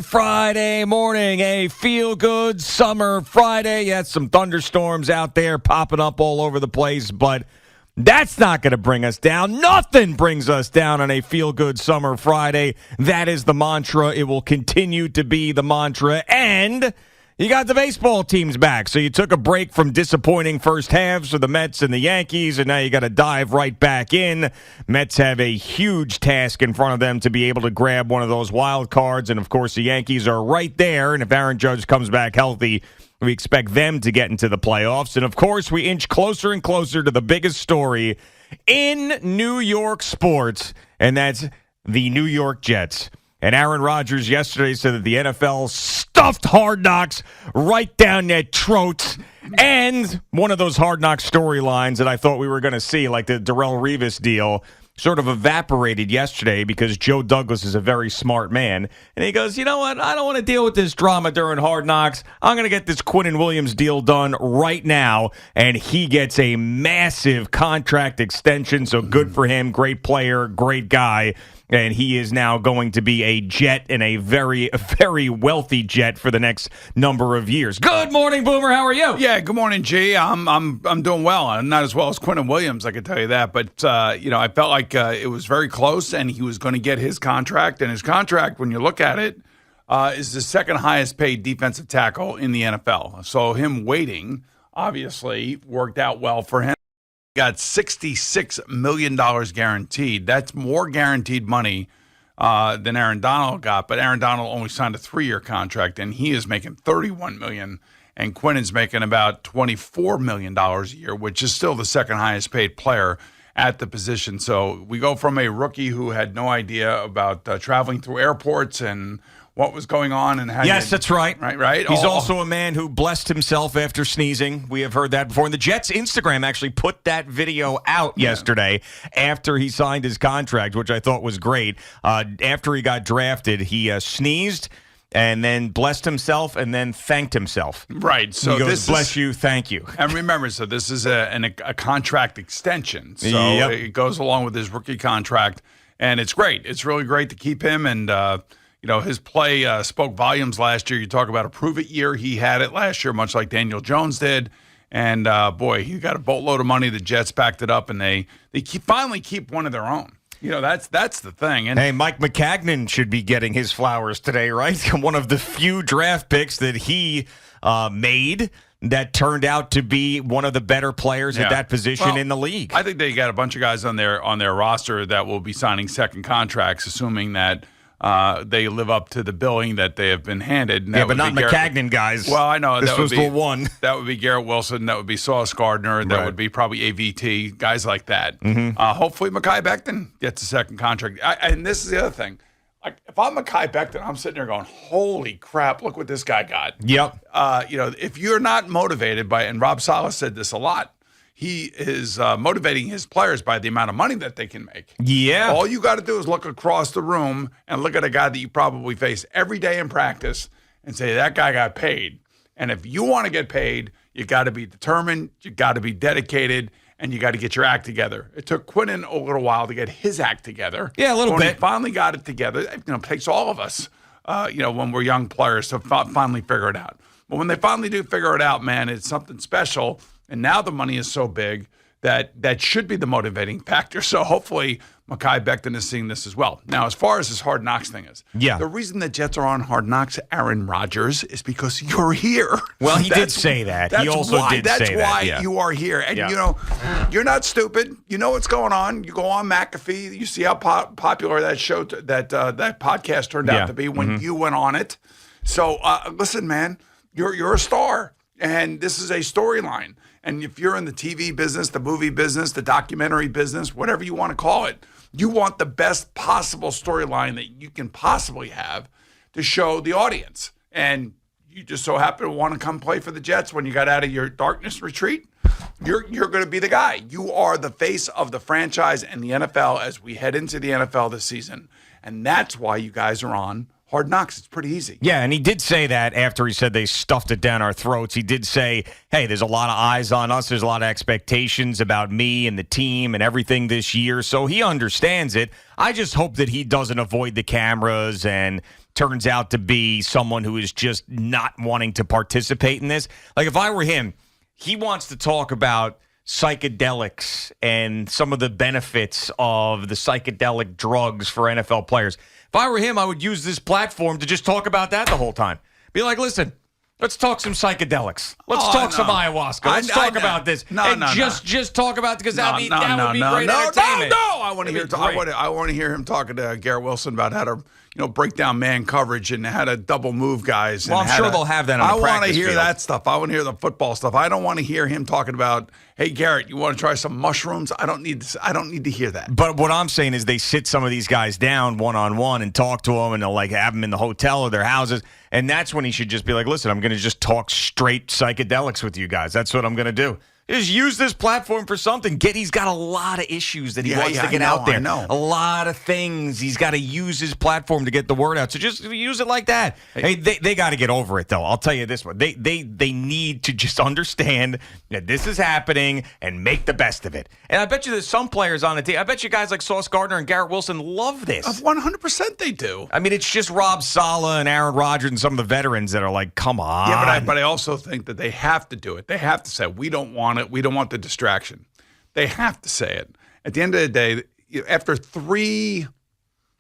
good Friday morning, a feel-good summer Friday. You had some thunderstorms out there popping up all over the place, but that's not going to bring us down. Nothing brings us down on a feel-good summer Friday. That is the mantra. It will continue to be the mantra. And you got the baseball teams back. So you took a break from disappointing first halves for the Mets and the Yankees, and now you got to dive right back in. Mets have a huge task in front of them to be able to grab one of those wild cards. And, of course, the Yankees are right there. And if Aaron Judge comes back healthy, we expect them to get into the playoffs. And, of course, we inch closer and closer to the biggest story in New York sports, and that's the New York Jets. And Aaron Rodgers yesterday said that the NFL stuffed Hard Knocks right down their throats. And one of those Hard Knocks storylines that I thought we were going to see, like the Darrelle Revis deal, sort of evaporated yesterday because Joe Douglas is a very smart man. And he goes, you know what? I don't want to deal with this drama during Hard Knocks. I'm going to get this Quinnen Williams deal done right now. And he gets a massive contract extension. So good for him. Great player, great guy. And he is now going to be a Jet and a very, very wealthy Jet for the next number of years. Good morning, Boomer. How are you? Yeah, good morning, G. I'm doing well. I'm not as well as Quinnen Williams, I can tell you that. But I felt like it was very close, and he was going to get his contract. And his contract, when you look at it, is the second highest paid defensive tackle in the NFL. So him waiting obviously worked out well for him. Got $66 million guaranteed. That's more guaranteed money than Aaron Donald got, but Aaron Donald only signed a 3-year contract, and he is making $31 million, and Quinnen's making about $24 million a year, which is still the second highest paid player at the position. So we go from a rookie who had no idea about traveling through airports and what was going on and how. Yes, that's right. Right. He's also a man who blessed himself after sneezing. We have heard that before. And the Jets' Instagram actually put that video out yesterday after he signed his contract, which I thought was great. After he got drafted, he sneezed and then blessed himself and then thanked himself. Right. So he goes, bless you, thank you. And remember, so this is a contract extension. So it goes along with his rookie contract, and it's great. It's really great to keep him, and his play spoke volumes last year. You talk about a prove-it year. He had it last year, much like Daniel Jones did. And, he got a boatload of money. The Jets backed it up, and they finally keep one of their own. That's the thing. And hey, Mike McCagnon should be getting his flowers today, right? One of the few draft picks that he made that turned out to be one of the better players at that position in the league. I think they got a bunch of guys on their roster that will be signing second contracts, assuming that they live up to the billing that they have been handed. Yeah, but not McCagnon guys. Well, I know. This was the one. That would be Garrett Wilson. That would be Sauce Gardner. That would be probably AVT, guys like that. Mm-hmm. Hopefully Mekhi Becton gets a second contract. And this is the other thing. Like, if I'm Mekhi Becton, I'm sitting there going, holy crap, look what this guy got. Yep. If you're not motivated by, and Rob Saleh said this a lot, he is motivating his players by the amount of money that they can make. Yeah. All you got to do is look across the room and look at a guy that you probably face every day in practice and say, that guy got paid. And if you want to get paid, you got to be determined, you got to be dedicated, and you got to get your act together. It took Quinnen a little while to get his act together. Yeah, a little bit. When he finally got it together, it takes all of us, when we're young players to finally figure it out. But when they finally do figure it out, man, it's something special. And now the money is so big that should be the motivating factor. So hopefully Mekhi Becton is seeing this as well. Now, as far as this Hard Knocks thing is, the reason the Jets are on Hard Knocks, Aaron Rodgers, is because you're here. Well, he did say that. He also did say that. That's why you are here. And, you're not stupid. You know what's going on. You go on McAfee. You see how popular that show, that podcast turned out to be when you went on it. So, listen, man, you're a star. And this is a storyline. And if you're in the TV business, the movie business, the documentary business, whatever you want to call it, you want the best possible storyline that you can possibly have to show the audience. And you just so happen to want to come play for the Jets when you got out of your darkness retreat. You're going to be the guy. You are the face of the franchise and the NFL as we head into the NFL this season. And that's why you guys are on Hard Knocks. It's pretty easy. Yeah, and he did say that after he said they stuffed it down our throats. He did say, hey, there's a lot of eyes on us. There's a lot of expectations about me and the team and everything this year. So he understands it. I just hope that he doesn't avoid the cameras and, turns out to be someone who is just not wanting to participate in this. Like, if I were him, he wants to talk about psychedelics and some of the benefits of the psychedelic drugs for NFL players. If I were him, I would use this platform to just talk about that the whole time. Be like, listen, let's talk some psychedelics. Let's talk some ayahuasca. Let's talk about this. Just talk about it, because that would be great entertainment. I want to hear. I want to hear him talking to Garrett Wilson about how to, break down man coverage and how to double move guys. Well, I'm sure they'll have that on the practice field. I want to hear that stuff. I want to hear the football stuff. I don't want to hear him talking about, hey, Garrett, you want to try some mushrooms? I don't need to hear that. But what I'm saying is they sit some of these guys down one-on-one and talk to them, and they'll have them in the hotel or their houses. And that's when he should just be like, listen, I'm going to just talk straight psychedelics with you guys. That's what I'm going to do. Just use this platform for something. He's got a lot of issues that he wants to get out there. A lot of things. He's got to use his platform to get the word out. So just use it like that. Hey, they got to get over it, though. I'll tell you this one. They need to just understand that this is happening and make the best of it. And I bet you there's some players on the team. I bet you guys like Sauce Gardner and Garrett Wilson love this. 100% they do. I mean, it's just Rob Saleh and Aaron Rodgers and some of the veterans that are like, come on. Yeah, but I also think that they have to do it. They have to say, we don't want it. We don't want the distraction. They have to say it. At the end of the day, after 3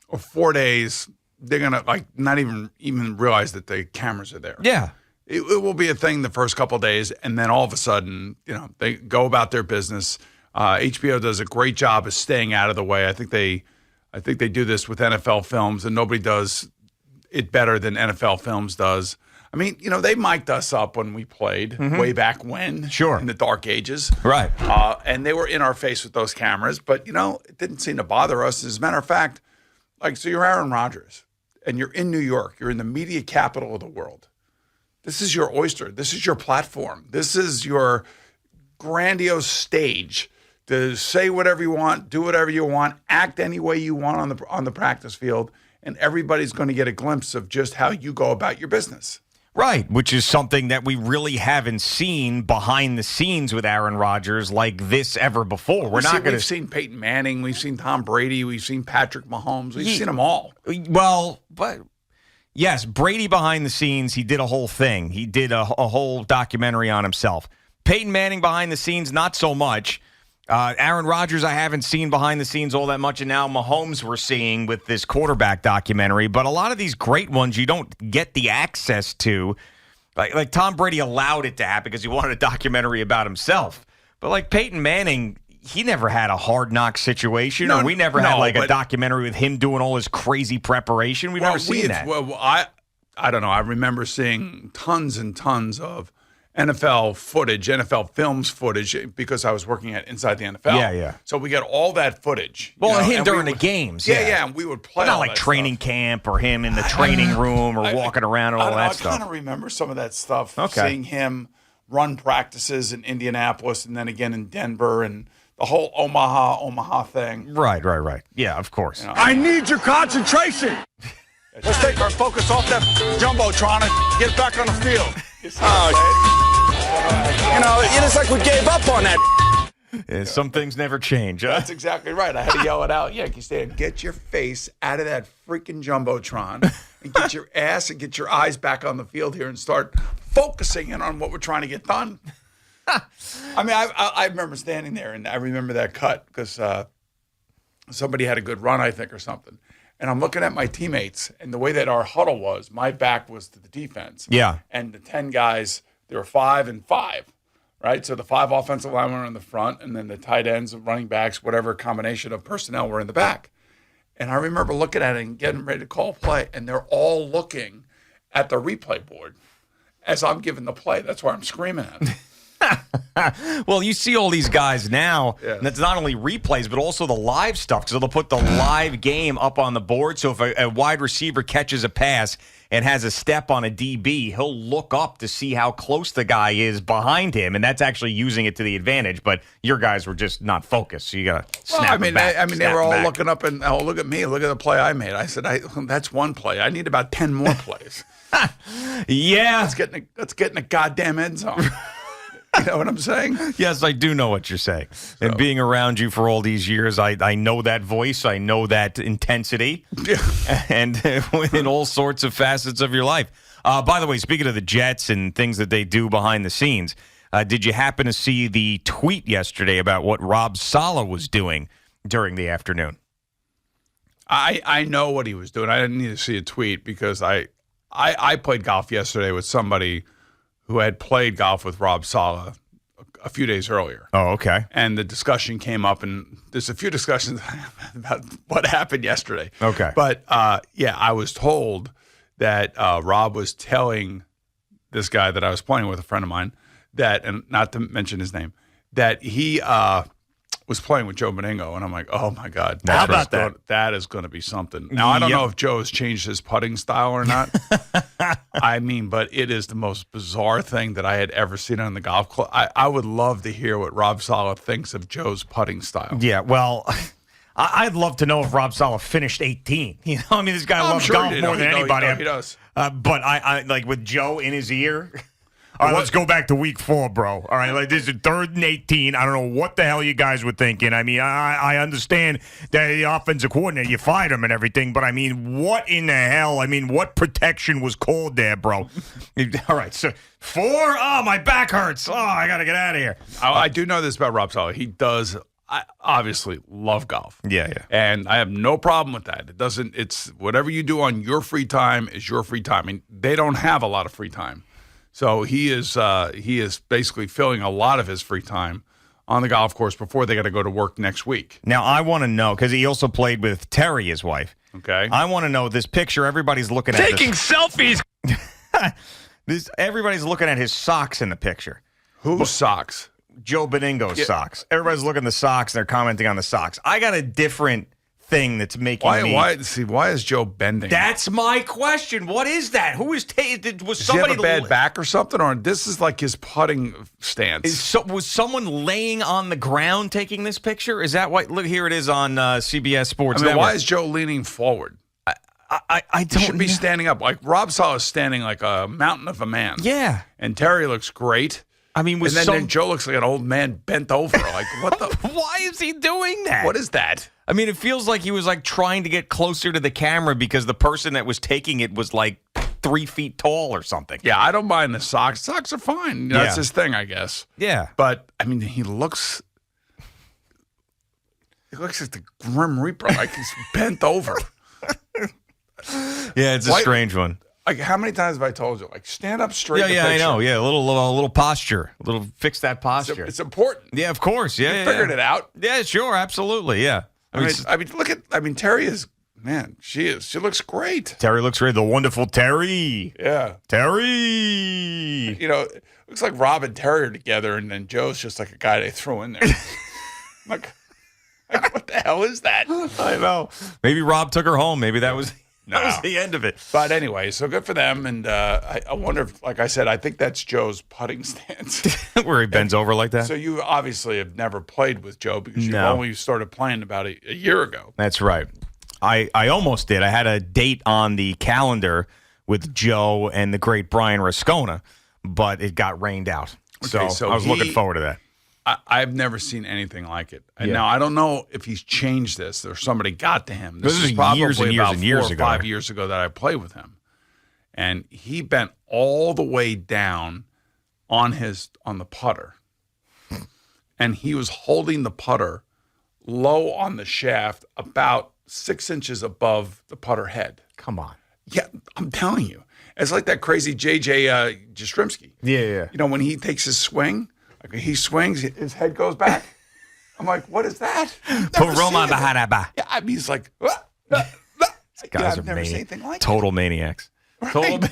or 4 days, they're going to not even realize that the cameras are there. Yeah. It will be a thing the first couple of days, and then all of a sudden, they go about their business. HBO does a great job of staying out of the way. I think they do this with NFL Films, and nobody does it better than NFL Films does. I mean, they mic'd us up when we played way back when, in the dark ages. Right. And they were in our face with those cameras, but, it didn't seem to bother us. As a matter of fact, so you're Aaron Rodgers, and you're in New York. You're in the media capital of the world. This is your oyster. This is your platform. This is your grandiose stage to say whatever you want, do whatever you want, act any way you want on the practice field, and everybody's going to get a glimpse of just how you go about your business. Right, which is something that we really haven't seen behind the scenes with Aaron Rodgers like this ever before. We've seen Peyton Manning, we've seen Tom Brady, we've seen Patrick Mahomes, we've seen them all. Well, but yes, Brady behind the scenes, he did a whole thing. He did a whole documentary on himself. Peyton Manning behind the scenes, not so much. Aaron Rodgers, I haven't seen behind the scenes all that much, and now Mahomes we're seeing with this quarterback documentary. But a lot of these great ones you don't get the access to. Like Tom Brady allowed it to happen because he wanted a documentary about himself. But Peyton Manning, he never had a hard knock situation, or we never had a documentary with him doing all his crazy preparation. We've never seen that. Well, I don't know. I remember seeing tons and tons of NFL footage, NFL Films footage, because I was working at Inside the NFL. Yeah. So we get all that footage. Well, him during the games. Yeah, and we would play. But not training camp or him in the training room or walking around and all that stuff. I kind of remember some of that stuff. Okay. Seeing him run practices in Indianapolis and then again in Denver and the whole Omaha thing. Right. Yeah, of course. I need your concentration. Let's take our focus off that Jumbotron and get back on the field. It's like we gave up on that. Yeah, some things never change. Huh? That's exactly right. I had to yell it out. Yankee Stadium, get your face out of that freaking Jumbotron and get your ass and get your eyes back on the field here and start focusing in on what we're trying to get done. I mean, I remember standing there, and I remember that cut because somebody had a good run, I think, or something. And I'm looking at my teammates, and the way that our huddle was, my back was to the defense. Yeah. And the 10 guys, there were 5 and 5, right? So the 5 offensive linemen were in the front, and then the tight ends, running backs, whatever combination of personnel were in the back. And I remember looking at it and getting ready to call play, and they're all looking at the replay board as I'm giving the play. That's why I'm screaming at them. Well, you see all these guys now. Yes. And it's not only replays, but also the live stuff, because they'll put the live game up on the board. So if a wide receiver catches a pass and has a step on a DB, he'll look up to see how close the guy is behind him, and that's actually using it to the advantage. But your guys were just not focused, so you got to snap it back. They were all looking up and, look at me, look at the play I made. I said, that's one play. I need about 10 more plays. Yeah. Let's get in a goddamn end zone. You know what I'm saying? Yes, I do know what you're saying. And being around you for all these years, I know that voice. I know that intensity. And in all sorts of facets of your life. By the way, speaking of the Jets and things that they do behind the scenes, did you happen to see the tweet yesterday about what Rob Saleh was doing during the afternoon? I know what he was doing. I didn't need to see a tweet because I played golf yesterday with somebody who had played golf with Rob Saleh a few days earlier. Oh, okay. And the discussion came up, and there's a few discussions about what happened yesterday. Okay. But, I was told that Rob was telling this guy that I was playing with, a friend of mine, that, and not to mention his name, that he was playing with Joe Beningo, and I'm like, oh my God, How about that? That is going to be something. Now I don't know if Joe has changed his putting style or not. I mean, but it is the most bizarre thing that I had ever seen on the golf club. I would love to hear what Rob Saleh thinks of Joe's putting style. Yeah, well, I'd love to know if Rob Saleh finished 18. You know, I mean, this guy loves golf more than anybody. He does. But I like with Joe in his ear. All right, let's go back to week 4, bro. All right, like this is 3rd and 18. I don't know what the hell you guys were thinking. I mean, I understand that the offensive coordinator, you fired him and everything, but I mean, what in the hell? I mean, what protection was called there, bro? All right, so 4? Oh, my back hurts. Oh, I got to get out of here. I do know this about Rob Saleh. He does obviously love golf. Yeah. And I have no problem with that. It's whatever you do on your free time is your free time. I mean, they don't have a lot of free time. So he is basically filling a lot of his free time on the golf course before they got to go to work next week. Now, I want to know, because he also played with Terry, his wife. Okay. I want to know this picture. Everybody's looking at Taking selfies. Everybody's looking at his socks in the picture. Whose socks? Joe Beningo's socks. Everybody's looking at the socks, and they're commenting on the socks. I got a different thing that's making me... Why is Joe bending? That's my question. What is that? Who is... Was Does somebody... he have a bad back or something? Or this is like his putting stance? Was someone laying on the ground taking this picture? Is that why... Look, here it is on CBS Sports Network. Why is Joe leaning forward? I don't... He should be standing up. Like Rob Saleh is standing like a mountain of a man. Yeah. And Terry looks great. I mean, then Joe looks like an old man bent over. Like, what the... Why is he doing that? What is that? I mean, it feels like he was like trying to get closer to the camera because the person that was taking it was like 3 feet tall or something. Yeah, I don't mind the socks. Socks are fine. That's his thing, I guess. Yeah. But, I mean, he looks like the Grim Reaper. Like he's bent over. Yeah, it's a strange one. Like, how many times have I told you? Like, stand up straight. Yeah, I know. Yeah, a little posture. Fix that posture. It's important. Yeah, of course. Yeah, Figured it out. Yeah, sure, absolutely. Yeah. I mean, look at. I mean, Terry is. Man, she looks great. Terry looks great. The wonderful Terry. Yeah, Terry. You know, it looks like Rob and Terry are together, and then Joe's just like a guy they throw in there. like, what the hell is that? I know. Maybe Rob took her home. Maybe that was. That was the end of it. But anyway, so good for them. And I wonder if, like I said, I think that's Joe's putting stance. Where he bends over like that? So you obviously have never played with Joe because you only started playing about a year ago. That's right. I almost did. I had a date on the calendar with Joe and the great Brian Rascona, but it got rained out. Okay, so I was looking forward to that. I've never seen anything like it. And now, I don't know if he's changed this or somebody got to him. This is probably years and years about and years 4 or ago. 5 years ago that I played with him. And he bent all the way down on the putter. And he was holding the putter low on the shaft about 6 inches above the putter head. Come on. Yeah, I'm telling you. It's like that crazy J.J. Jastrzemski. Yeah. You know, when he takes his swing... Like he swings, his head goes back. I'm like, what is that? Yeah, I mean, he's like, guys I've never seen anything like total maniacs. Right. Total.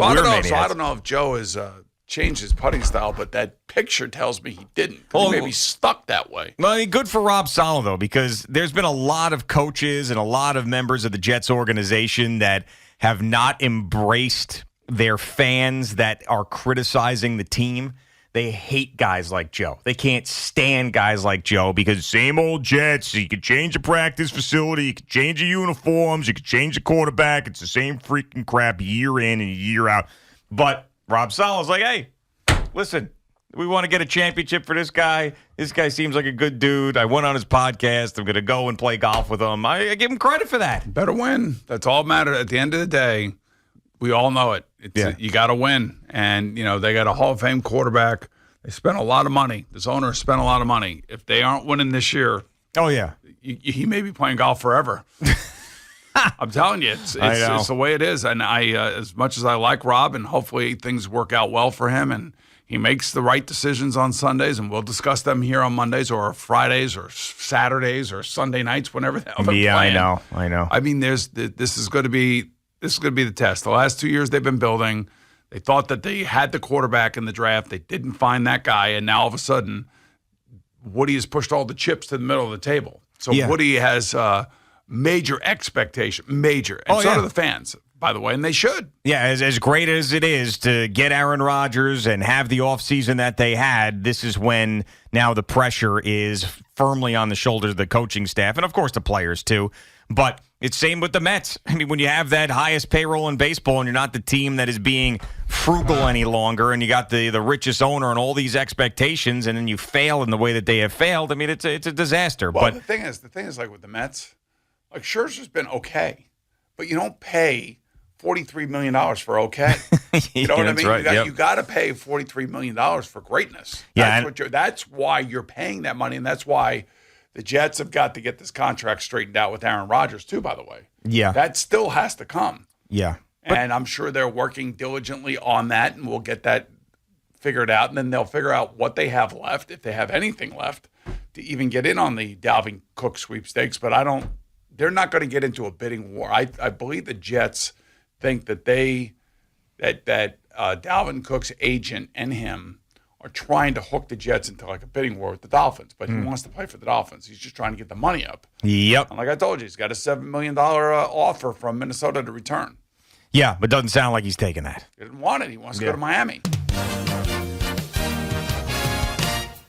I don't know if Joe has changed his putting style, but that picture tells me he didn't. He may be stuck that way. Well, good for Rob Saleh, though, because there's been a lot of coaches and a lot of members of the Jets organization that have not embraced their fans that are criticizing the team. They hate guys like Joe. They can't stand guys like Joe because same old Jets. You could change the practice facility. You could change the uniforms. You could change the quarterback. It's the same freaking crap year in and year out. But Rob Sala's like, hey, listen, we want to get a championship for this guy. This guy seems like a good dude. I went on his podcast. I'm going to go and play golf with him. I give him credit for that. Better win. That's all that matters. At the end of the day, we all know it. You got to win. And, they got a Hall of Fame quarterback. They spent a lot of money. This owner spent a lot of money. If they aren't winning this year, he may be playing golf forever. I'm telling you, it's the way it is. And I, as much as I like Rob, and hopefully things work out well for him, and he makes the right decisions on Sundays, and we'll discuss them here on Mondays or Fridays or Saturdays or Sunday nights, whenever the hell they're playing. I know. I mean, this is going to be the test. The last 2 years they've been building. They thought that they had the quarterback in the draft. They didn't find that guy, and now all of a sudden, Woody has pushed all the chips to the middle of the table. So Woody has major expectation, and so do the fans, by the way, and they should. Yeah, as great as it is to get Aaron Rodgers and have the offseason that they had, this is when now the pressure is firmly on the shoulders of the coaching staff, and of course the players too. But it's same with the Mets. I mean, when you have that highest payroll in baseball and you're not the team that is being frugal any longer, and you got the richest owner and all these expectations, and then you fail in the way that they have failed, I mean, it's a disaster. Well, but the thing is like with the Mets, like Scherzer's been okay, but you don't pay $43 million for okay. You know what I mean? Right, you got to pay $43 million for greatness. That's why you're paying that money, and that's why the Jets have got to get this contract straightened out with Aaron Rodgers too, by the way. Yeah. That still has to come. Yeah. And I'm sure they're working diligently on that, and we'll get that figured out, and then they'll figure out what they have left, if they have anything left, to even get in on the Dalvin Cook sweepstakes. But they're not going to get into a bidding war. I believe the Jets think that Dalvin Cook's agent and him are trying to hook the Jets into like a bidding war with the Dolphins, but he wants to play for the Dolphins. He's just trying to get the money up. Yep. And like I told you, he's got a $7 million offer from Minnesota to return. Yeah, but doesn't sound like he's taking that. He didn't want it. He wants to go to Miami.